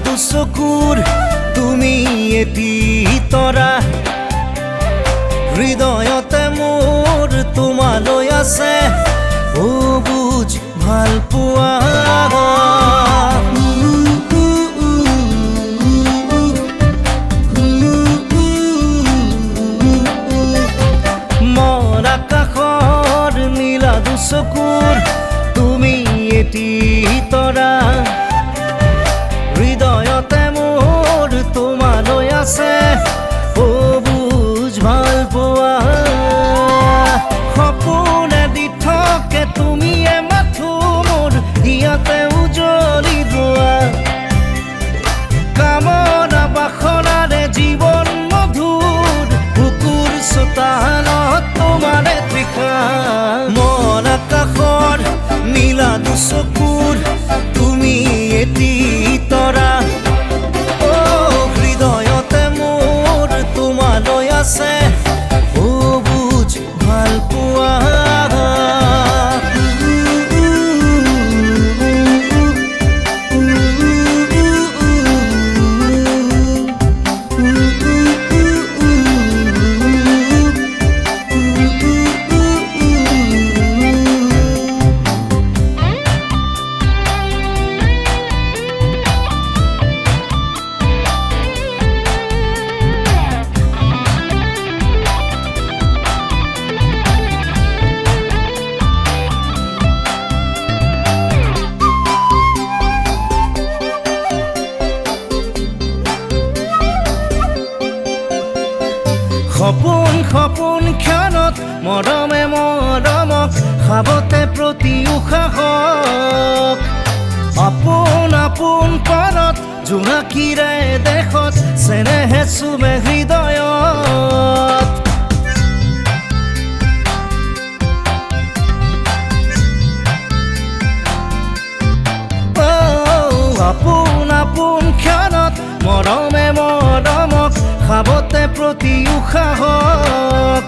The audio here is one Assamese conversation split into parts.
দুচকুৰ তুমি এটি তৰা হৃদয়তে মোৰ তোমালৈ আছে বুজ ভাল পোৱা মোৰ আকাশৰ নীলা দুচকুৰ তুমি এটি তৰা হৃদয়তে মোৰ তোমালৈ আছে বুজ ভাল পোৱা সপোনে দি থাকে তুমিয়ে মাথো মোৰ ইয়াতে উজলি যোৱা কামনা বাসনাৰে জীৱন মধুৰ বুকুৰ চোতালত তোমাৰে তৃষা মন আকাশৰ নীলা দুচকুৰ তুমি এটি তৰা হৃদয়তে মোৰ তোমালৈ আছে বুজ ভাল পোৱা সপোন সপোন ক্ষণত মৰমে মৰমক খাবতে প্ৰতি উশাহক আপোন আপোন পৰত জোনাকীৰে দেশত চেনেহে চুমে হৃদয়ত আপোন আপোন ক্ষণত মৰমে মৰমক খাবতে প্ৰতি উশাহক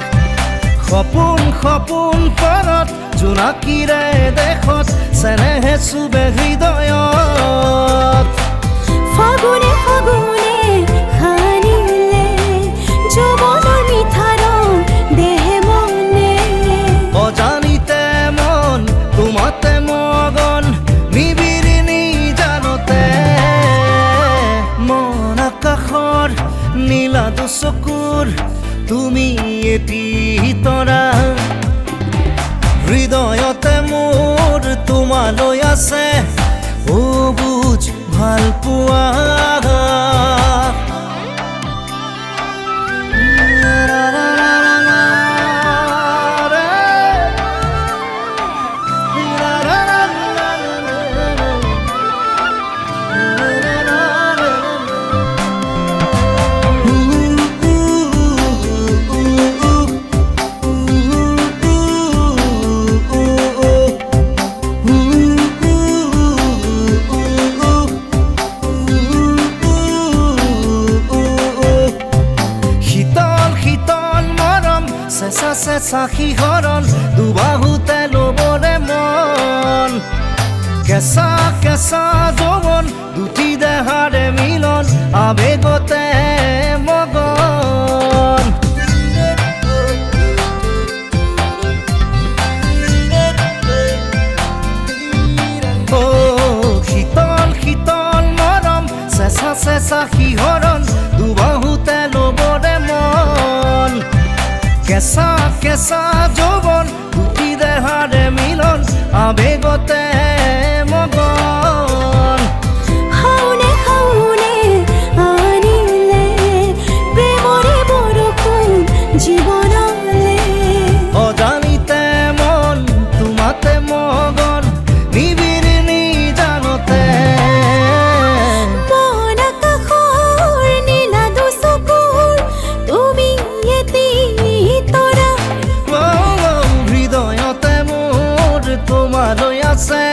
সপোন সপোন পৰত জোনাকীৰে দেশত চেনেহে চুবে হৃদয়ত ফাগুনে ফাগুনে হানিলে যৌৱনৰ মিঠা ৰং দেহে মনে অজানিতে মন তোমাতে মগন নিবিৰি নিজানতে মন আকাশৰ নীলা দুচকুৰ তুমি এটি তৰা হৃদয়তে মোৰ তোমালৈ আছে বুজ ভাল পোৱা চেঁচা চেঁচা শিহৰণ দুবাহুতে ল'বৰে মন কেঁচা কেঁচা যৌৱন দুটি দেহাৰে মিলন আবেগতে মগন শীতল শীতল মৰম চেঁচা চেঁচা শিহৰণ দুবাহুতে ল'বৰে মন কেঁচা কেঁচা যৌৱন দুটি দেহাৰে মিলন আবেগতে মগন হাউনে হাউনে আনিলে প্ৰেমৰে বৰষুণ জীৱনলে অজানিতে মন তোমাতে মগন নিবিৰি নিজানতে মন আকাশৰ নীলা দুচকুৰ তুমি এটি তৰা হৃদয়তে মোৰ তোমালৈ আছে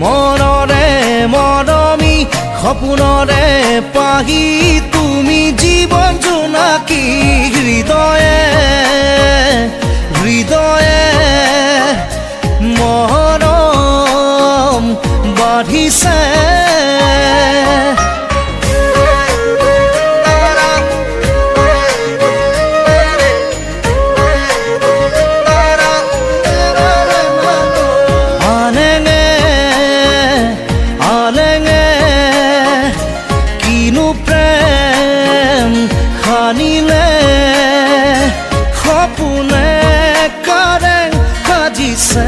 মনৰে মৰমী সপোনৰে পাহি তুমি জীৱন জোনাকী হৃদয়ে হৃদয়ে মৰম বাঢ়িছে খানিলে সপোনে কাৰে সাজিছে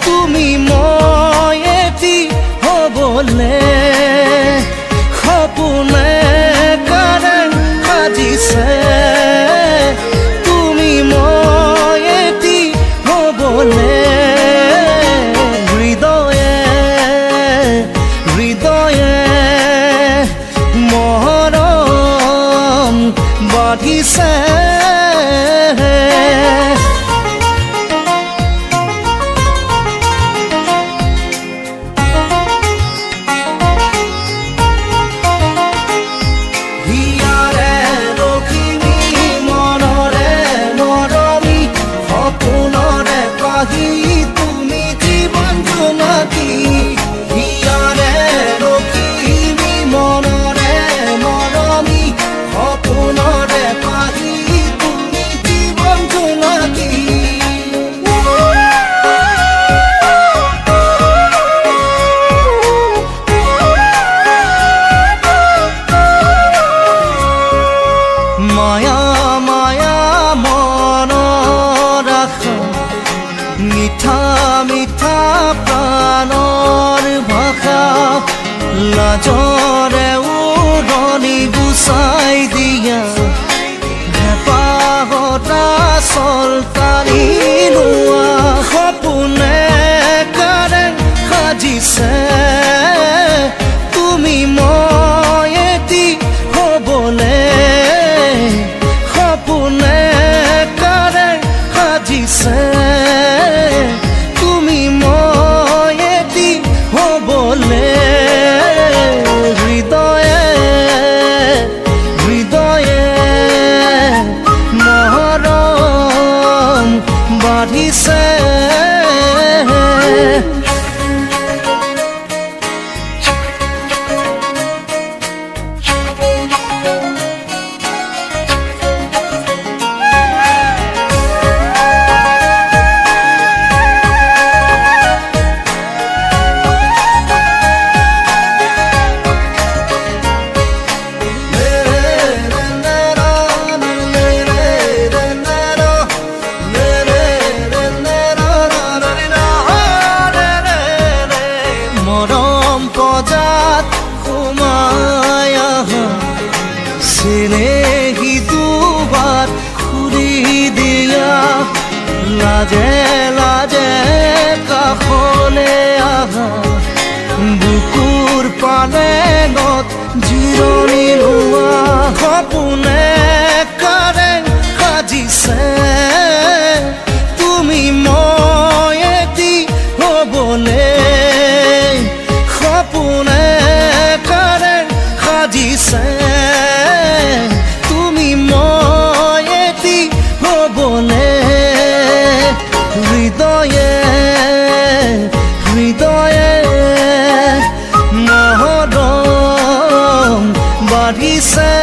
তুমি মই এটি হ'বলে সপোনে কাৰে সাজিছে তুমি মই এটি হ'বলে হৃদয়ে হৃদয়ে বাঢ়িছে হিয়াৰে লখিমী মনৰে মৰমী সপোনৰে পাহি তুমি জীৱন জোনাকী হিয়াৰে লখিমী মনৰে মৰমী সপোনৰে পাহি তুমি জীৱন জোনাকী মায়া মায়া মনৰ আশা মিঠা মিঠা প্ৰাণৰ ভাষা লাজৰে উৰণি গুচাই দিয়া হেঁপাহতা চলতানি লোৱা সপোনে কাৰে সাজিছে তুমি মই এটি হ'বলে সপোনে কাৰে সাজিছে তুমি মই এটি হ'বলে হৃদয়ে হৃদয়ে মৰম বাঢ়িছে চিনেহি দুবাৰ ঘূৰি দিয়া লাজে লাজে কাষলে আহা বুকুৰ পালেঙত জিৰণি লোৱা সপোনে কাৰে সাজিছে তুমি মই এটি হ'বলে সপোনে কাৰে সাজিছে তুমি মই এটি হ'বলে হৃদয়ে হৃদয়ে মৰম বাঢ়িছে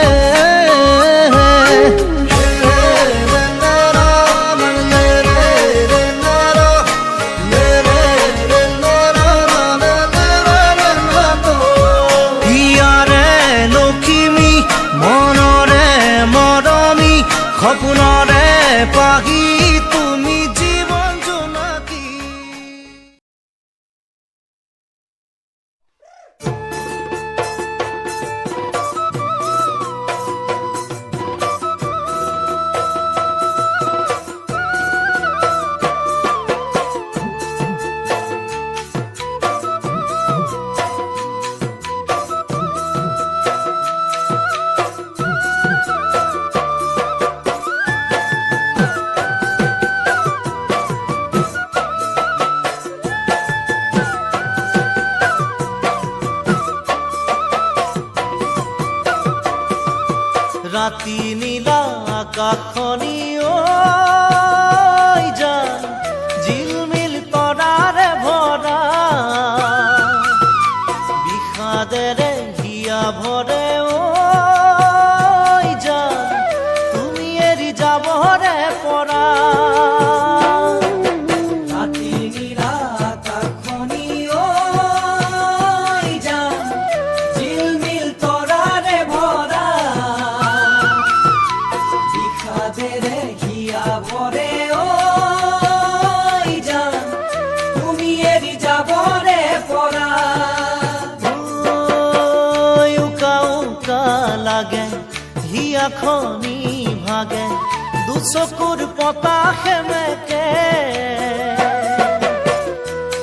ৰাতি নীলা আকাশখনি ঐ জান জিলমিল তৰাৰে ভৰা বিষাদেৰে হিয়া ভৰে ঐ জান তুমি এৰি যাবৰে পৰা ৰাতি নীলা আকাশখনি ঐ জান জিলমিল তৰাৰে ভৰা বিষাদেৰে হিয়া ভৰে ঐ জান তুমি এৰি যাবৰে পৰা উকা উকা লাগে হিয়াখনি ভাগে দুচকুৰ পতাশে মেকে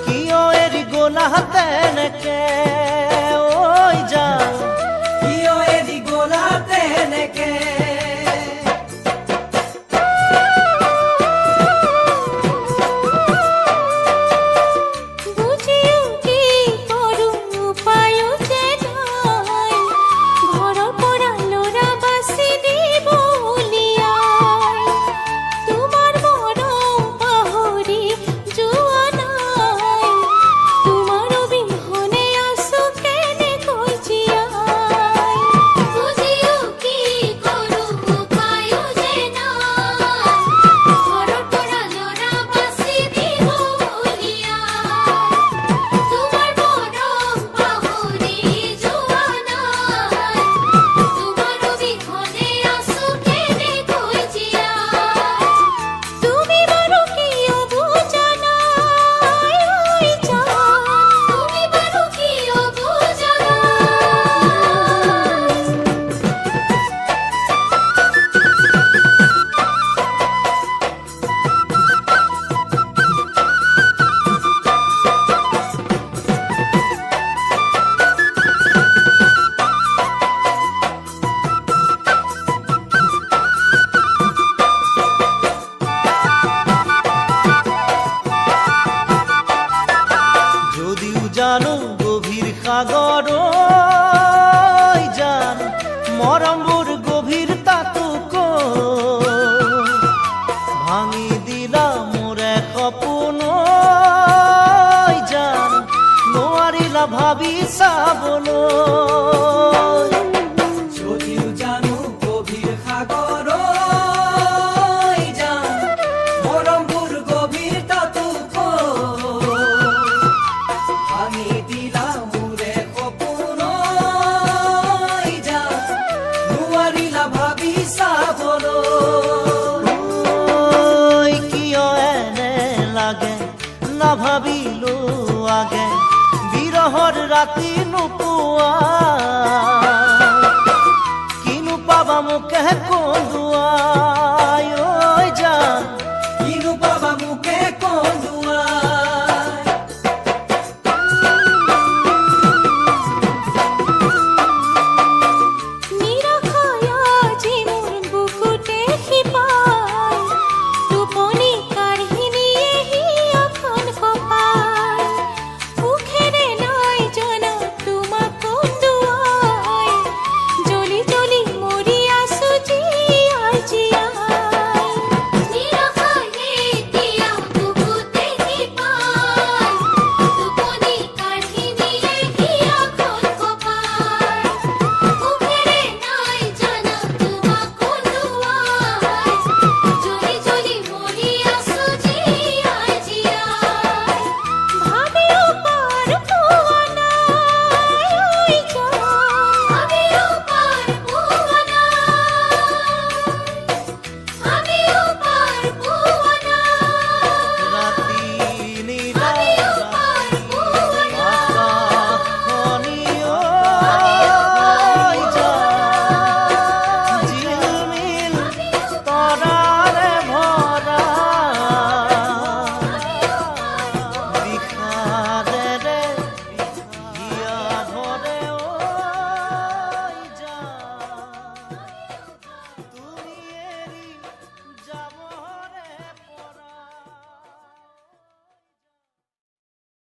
কিয় এৰি গ'লা তেনেকে ঐ জান কিয় এৰি গ'লা তেনেকে বুজিও কি কৰোঁ উপায়ো যে নাই ঘৰৰ পৰা ল'ৰা বাছি দিব উলিয়াই তোমাৰ মৰম পাহৰি যোৱা নাই তোমাৰ অবিহনে আছোঁ কেনেকৈ জীয়াই বুজিও কি কৰোঁ উপায়ো যে নাই ঘৰৰ পৰা ল'ৰা বাছি দিব উলিয়াই তোমাৰ মৰম পাহৰি যোৱা নাই তোমাৰ অবিহনে আছোঁ কেনেকৈ জীয়াই তুমি বাৰু কিয় বুজা নাই ঐ জান তুমি বাৰু কিয় বুজা নাই যদিও জানো গভীৰ সাগৰ ঐ জান মৰমবোৰ গভীৰতাটো ভাঙি দিলা মোৰে সপোন ঐ জান নোৱাৰিলা ভাবি চাবলৈ যদিও জানো গভীৰ সাগৰ ঐ জান মৰমবোৰ গভীৰতাটো ভাঙি দিলা মোৰে সপোন ঐ জান নোৱাৰিলা ভাবি চাবলৈ কিয় এনে লাগে নাভাবিলো আগে বিৰহৰ ৰাতি নোপোৱা কিনো পাবা মোকে কন্দুৱা